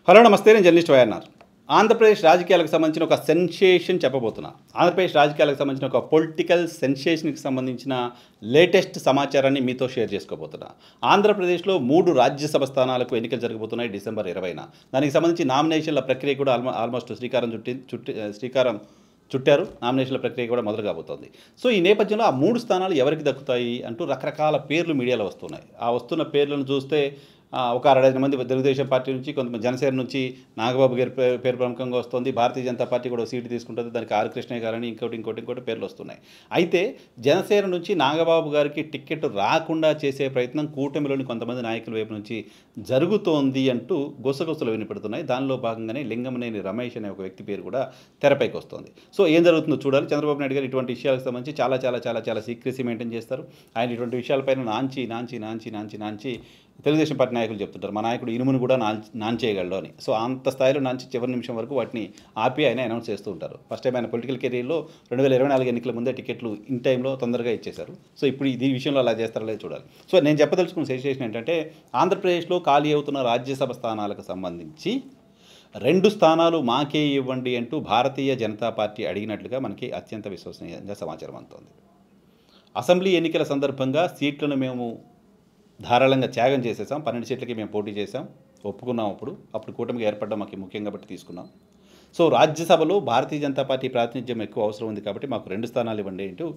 Hello నమస్తే, నేను journalist YNR. Andhra Pradesh రాజకీయాలకు సంబంధించిన ఒక సెన్సేషన్ చెప్పబోతున్నా. ఆంధ్రప్రదేశ్ రాజకీయాలకు సంబంధించిన ఒక పొలిటికల్ సెన్సేషన్కి సంబంధించిన లేటెస్ట్ సమాచారాన్ని మీతో షేర్ చేసుకోబోతున్నా. ఆంధ్రప్రదేశ్లో 3 రాజ్యసభ స్థానాలకు ఎన్నికలు జరగబోతున్నాయి డిసెంబర్ 20న. దానికి సంబంధించి నామినేషన్ల ప్రక్రియ కూడా ఆల్మోస్ట్ శ్రీకారం చుట్టారు. నామినేషన్ల ప్రక్రియ కూడా మొదలు కాబోతోంది. సో ఈ నేపథ్యంలో ఆ 3 స్థానాలు ఎవరికి దక్కుతాయి అంటూ రకరకాల పేర్లు మీడియాలో వస్తున్నాయి. ఆ వస్తున్న పేర్లను చూస్తే ఒక 65 మంది తెలుగుదేశం పార్టీ నుంచి, కొంతమంది జనసేన నుంచి నాగబాబు గారి పేరు ప్రముఖంగా వస్తుంది. భారతీయ జనతా పార్టీ కూడా సీటు తీసుకుంటుంది. దానికి ఆర్ కృష్ణయ్య గారని ఇంకోటి పేర్లు వస్తున్నాయి. అయితే జనసేన నుంచి నాగబాబు గారికి టికెట్ రాకుండా చేసే ప్రయత్నం కూటమిలోని కొంతమంది నాయకుల వైపు నుంచి జరుగుతోంది అంటూ గుసగుసలు వినపడుతున్నాయి. దానిలో భాగంగానే లింగమనేని రమేష్ అనే ఒక వ్యక్తి పేరు కూడా తెరపైకి వస్తుంది. సో ఏం జరుగుతుందో చూడాలి. చంద్రబాబు నాయుడు గారు ఇటువంటి విషయాలకు సంబంధించి చాలా సీక్రెసీ మెయింటైన్ చేస్తారు. ఆయన ఇటువంటి విషయాలపైన నాంచి తెలుగుదేశం పార్టీ నాయకులు చెప్తుంటారు, మా నాయకుడు ఇనుమును కూడా నాంచేయగలడు అని. సో అంత స్థాయిలో నాంచి చివరి నిమిషం వరకు వాటిని ఆపి ఆయన అనౌన్స్ చేస్తూ ఉంటారు. ఫస్ట్ టైం ఆయన పొలిటికల్ కెరీర్లో 2024 ఎన్నికల ముందే టికెట్లు ఇన్ టైంలో తొందరగా ఇచ్చేశారు. సో ఇప్పుడు ఈ విషయంలో అలా చేస్తారో లేదో చూడాలి. సో నేను చెప్పదలుచుకున్న సిచ్యువేషన్ ఏంటంటే, ఆంధ్రప్రదేశ్లో ఖాళీ అవుతున్న రాజ్యసభ స్థానాలకు సంబంధించి 2 స్థానాలు మాకే ఇవ్వండి అంటూ భారతీయ జనతా పార్టీ అడిగినట్లుగా మనకి అత్యంత విశ్వసనీయంగా సమాచారం అందుతోంది. అసెంబ్లీ ఎన్నికల సందర్భంగా సీట్లను మేము ధారాళంగా త్యాగం చేసేసాం. 12 సీట్లకి మేము పోటీ చేసాం, ఒప్పుకున్నాం. అప్పుడు కూటమికి ఏర్పడడం మాకు ముఖ్యంగా బట్టి తీసుకున్నాం. సో రాజ్యసభలో భారతీయ జనతా పార్టీ ప్రాతినిధ్యం ఎక్కువ అవసరం ఉంది కాబట్టి మాకు 2 స్థానాలు ఇవ్వండి అంటూ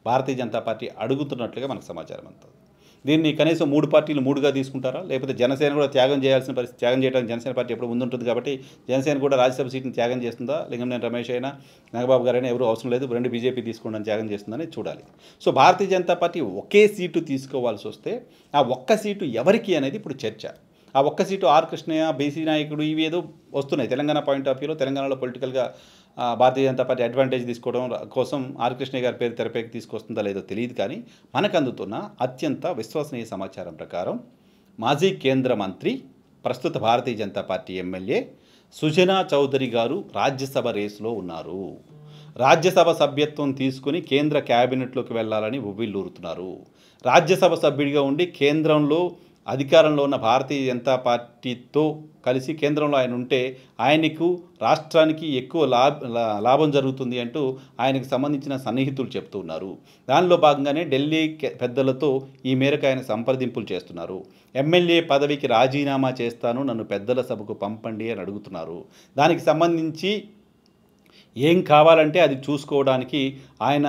భారతీయ జనతా పార్టీ అడుగుతున్నట్లుగా మనకు సమాచారం అందుతుంది. దీన్ని కనీసం 3 పార్టీలు 3గా తీసుకుంటారా, లేకపోతే జనసేన కూడా త్యాగం చేయడానికి జనసేన పార్టీ ఎప్పుడు ముందుంటుంది కాబట్టి జనసేన కూడా రాజ్యసభ సీట్ని త్యాగం చేస్తుందా, లింగమనేని రమేష్ అయినా నాగబాబు గారైనా ఎవరు అవసరం లేదు, 2 బీజేపీ తీసుకోవడం త్యాగం చేస్తుందని చూడాలి. సో భారతీయ జనతా పార్టీ ఒకే సీటు తీసుకోవాల్సి వస్తే ఆ ఒక్క సీటు ఎవరికి అనేది ఇప్పుడు చర్చ. ఆ ఒక్క సీటు ఆర్ కృష్ణయ్య, బీసీ నాయకుడు, ఇవి ఏదో వస్తున్నాయి. తెలంగాణ పాయింట్ ఆఫ్ వ్యూలో తెలంగాణలో పొలిటికల్గా భారతీయ జనతా పార్టీ అడ్వాంటేజ్ తీసుకోవడం కోసం ఆర్ కృష్ణయ్య గారి పేరు తెరపైకి తీసుకొస్తుందా లేదో తెలియదు. కానీ మనకు అందుతున్న అత్యంత విశ్వసనీయ సమాచారం ప్రకారం మాజీ కేంద్ర మంత్రి, ప్రస్తుత భారతీయ జనతా పార్టీ ఎమ్మెల్యే సుజనా చౌదరి గారు రాజ్యసభ రేసులో ఉన్నారు. రాజ్యసభ సభ్యత్వం తీసుకుని కేంద్ర క్యాబినెట్లోకి వెళ్ళాలని ఉవ్విళ్ళూరుతున్నారు. రాజ్యసభ సభ్యుడిగా ఉండి కేంద్రంలో అధికారంలో ఉన్న భారతీయ జనతా పార్టీతో కలిసి కేంద్రంలో ఆయన ఉంటే ఆయనకు రాష్ట్రానికి ఎక్కువ లాభం జరుగుతుంది అంటూ ఆయనకు సంబంధించిన సన్నిహితులు చెప్తున్నారు. దానిలో భాగంగానే ఢిల్లీ పెద్దలతో ఈ మేరకు ఆయన సంప్రదింపులు చేస్తున్నారు. ఎమ్మెల్యే పదవికి రాజీనామా చేస్తాను, నన్ను పెద్దల సభకు పంపండి అని అడుగుతున్నారు. దానికి సంబంధించి ఏం కావాలంటే అది చూసుకోవడానికి ఆయన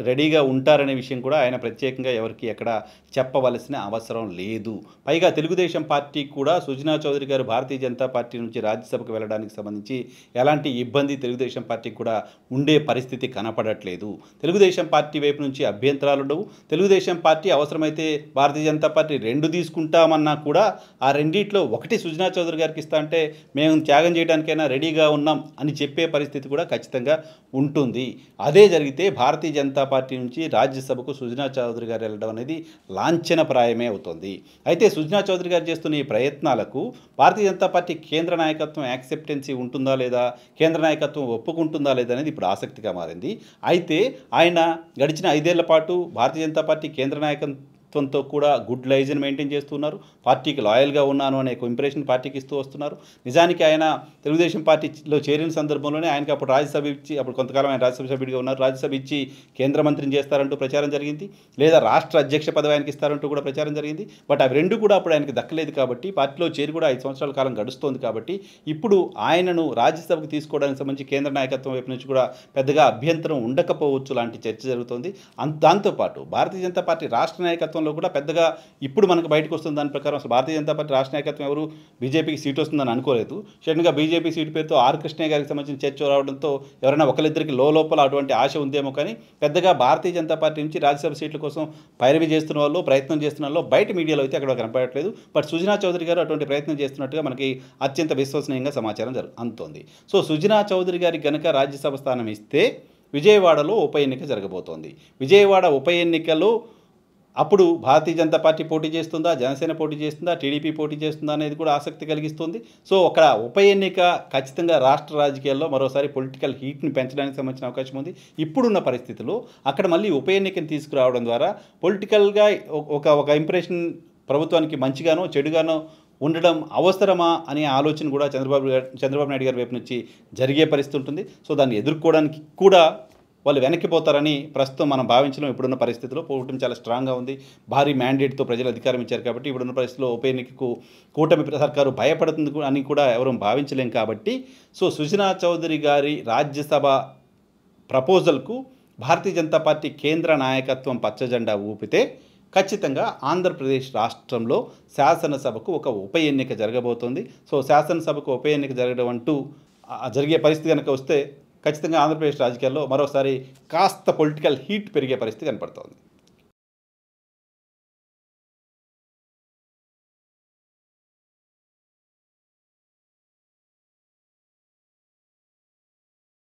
రెడీగా ఉంటారనే విషయం కూడా ఆయన ప్రత్యేకంగా ఎవరికి ఎక్కడ చెప్పవలసిన అవసరం లేదు. పైగా తెలుగుదేశం పార్టీ కూడా సుజనా చౌదరి గారు భారతీయ జనతా పార్టీ నుంచి రాజ్యసభకు వెళ్ళడానికి సంబంధించి ఎలాంటి ఇబ్బంది తెలుగుదేశం పార్టీకి కూడా ఉండే పరిస్థితి కనపడట్లేదు. తెలుగుదేశం పార్టీ వైపు నుంచి అభ్యంతరాలు ఉండవు. తెలుగుదేశం పార్టీ అవసరమైతే భారతీయ జనతా పార్టీ 2 తీసుకుంటామన్నా కూడా ఆ రెండిట్లో ఒకటి సుజనా చౌదరి గారికి ఇస్తా అంటే మేము త్యాగం చేయడానికైనా రెడీగా ఉన్నాం అని చెప్పే పరిస్థితి కూడా ఖచ్చితంగా ఉంటుంది. అదే జరిగితే భారతీయ జనతా పార్టీ నుంచి రాజ్యసభకు సుజనా చౌదరి గారు వెళ్ళడం అనేది లాంఛనప్రాయమే అవుతుంది. అయితే సుజనా చౌదరి గారు చేస్తున్న ఈ ప్రయత్నాలకు భారతీయ జనతా పార్టీ కేంద్ర నాయకత్వం యాక్సెప్టెన్సీ ఉంటుందా లేదా, కేంద్ర నాయకత్వం ఒప్పుకుంటుందా లేదా అనేది ఇప్పుడు ఆసక్తిగా మారింది. అయితే ఆయన గడిచిన 5 ఏళ్ల పాటు భారతీయ జనతా పార్టీ కేంద్ర నాయకత్వంతో కూడా గుడ్ లైజన్ మెయింటైన్ చేస్తున్నారు. పార్టీకి లాయల్గా ఉన్నాను అనే ఇంప్రెషన్ పార్టీకి ఇస్తూ వస్తున్నారు. నిజానికి ఆయన తెలుగుదేశం పార్టీలో చేరిన సందర్భంలోనే ఆయనకి అప్పుడు రాజ్యసభ ఇచ్చి, అప్పుడు కొంతకాలం ఆయన రాజ్యసభ సభ్యుడిగా ఉన్నారు, రాజ్యసభ ఇచ్చి కేంద్ర మంత్రిని చేస్తారంటూ ప్రచారం జరిగింది. లేదా రాష్ట్ర అధ్యక్ష పదవి ఆయనకి ఇస్తారంటూ కూడా ప్రచారం జరిగింది. బట్ అవి 2 కూడా అప్పుడు ఆయనకి దక్కలేదు కాబట్టి, పార్టీలో చేరి కూడా 5 సంవత్సరాల కాలం గడుస్తోంది కాబట్టి ఇప్పుడు ఆయనను రాజ్యసభకు తీసుకోవడానికి సంబంధించి కేంద్ర నాయకత్వం వైపు నుంచి కూడా పెద్దగా అభ్యంతరం ఉండకపోవచ్చు లాంటి చర్చ జరుగుతోంది. దాంతోపాటు భారతీయ జనతా పార్టీ రాష్ట్ర నాయకత్వంలో కూడా పెద్దగా ఇప్పుడు మనకు బయటకు వస్తుంది దాని ప్రకారం అసలు భారతీయ జనతా పార్టీ రాష్ట్ర నాయకత్వం ఎవరు బీజేపీకి సీట్ వస్తుందని అనుకోలేదు. సడన్గా బీజేపీ సీటు పేరుతో ఆర్ కృష్ణయ్య గారికి సంబంధించిన చర్చ రావడంతో ఎవరైనా ఒకరిద్దరికి లోపల అటువంటి ఆశ ఉందేమో కానీ పెద్దగా భారతీయ జనతా పార్టీ నుంచి రాజ్యసభ సీట్ల కోసం పైరవి చేస్తున్న వాళ్ళు, ప్రయత్నం చేస్తున్న వాళ్ళు బయట మీడియాలో అయితే అక్కడ కనపడట్లేదు. బట్ సుజనా చౌదరి గారు అటువంటి ప్రయత్నం చేస్తున్నట్టుగా మనకి అత్యంత విశ్వసనీయంగా సమాచారం అందుతోంది. సో సుజనా చౌదరి గారికి గనక రాజ్యసభ స్థానం ఇస్తే విజయవాడలో ఉప ఎన్నిక జరగబోతోంది. విజయవాడ ఉప ఎన్నికలో అప్పుడు భారతీయ జనతా పార్టీ పోటీ చేస్తుందా, జనసేన పోటీ చేస్తుందా, టీడీపీ పోటీ చేస్తుందా అనేది కూడా ఆసక్తి కలిగిస్తుంది. సో అక్కడ ఉప ఎన్నిక ఖచ్చితంగా రాష్ట్ర రాజకీయాల్లో మరోసారి పొలిటికల్ హీట్ని పెంచడానికి సంబంధించిన అవకాశం ఉంది. ఇప్పుడున్న పరిస్థితుల్లో అక్కడ మళ్ళీ ఉప ఎన్నికను తీసుకురావడం ద్వారా పొలిటికల్గా ఒక ఇంప్రెషన్ ప్రభుత్వానికి మంచిగానో చెడుగానో ఉండడం అవసరమా అనే ఆలోచన కూడా చంద్రబాబు నాయుడు గారి వైపు నుంచి జరిగే పరిస్థితి ఉంటుంది. సో దాన్ని ఎదుర్కోవడానికి కూడా వాళ్ళు వెనక్కిపోతారని ప్రస్తుతం మనం భావించడం. ఇప్పుడున్న పరిస్థితిలో కూటమి చాలా స్ట్రాంగ్గా ఉంది. భారీ మ్యాండేట్తో ప్రజలు అధికారం ఇచ్చారు కాబట్టి ఇప్పుడున్న పరిస్థితిలో ఉప ఎన్నికకు కూటమి సర్కారు భయపడుతుంది అని కూడా ఎవరూ భావించలేం. కాబట్టి సో సుజనా చౌదరి గారి రాజ్యసభ ప్రపోజల్కు భారతీయ జనతా పార్టీ కేంద్ర నాయకత్వం పచ్చజెండా ఊపితే ఖచ్చితంగా ఆంధ్రప్రదేశ్ రాష్ట్రంలో శాసనసభకు ఒక ఉప ఎన్నిక జరగబోతోంది. సో శాసనసభకు ఉప ఎన్నిక జరగడం అంటూ జరిగే పరిస్థితి కనుక వస్తే ఖచ్చితంగా ఆంధ్రప్రదేశ్ రాజకీయాల్లో మరోసారి కాస్త పొలిటికల్ హీట్ పెరిగే పరిస్థితి కనపడుతోంది.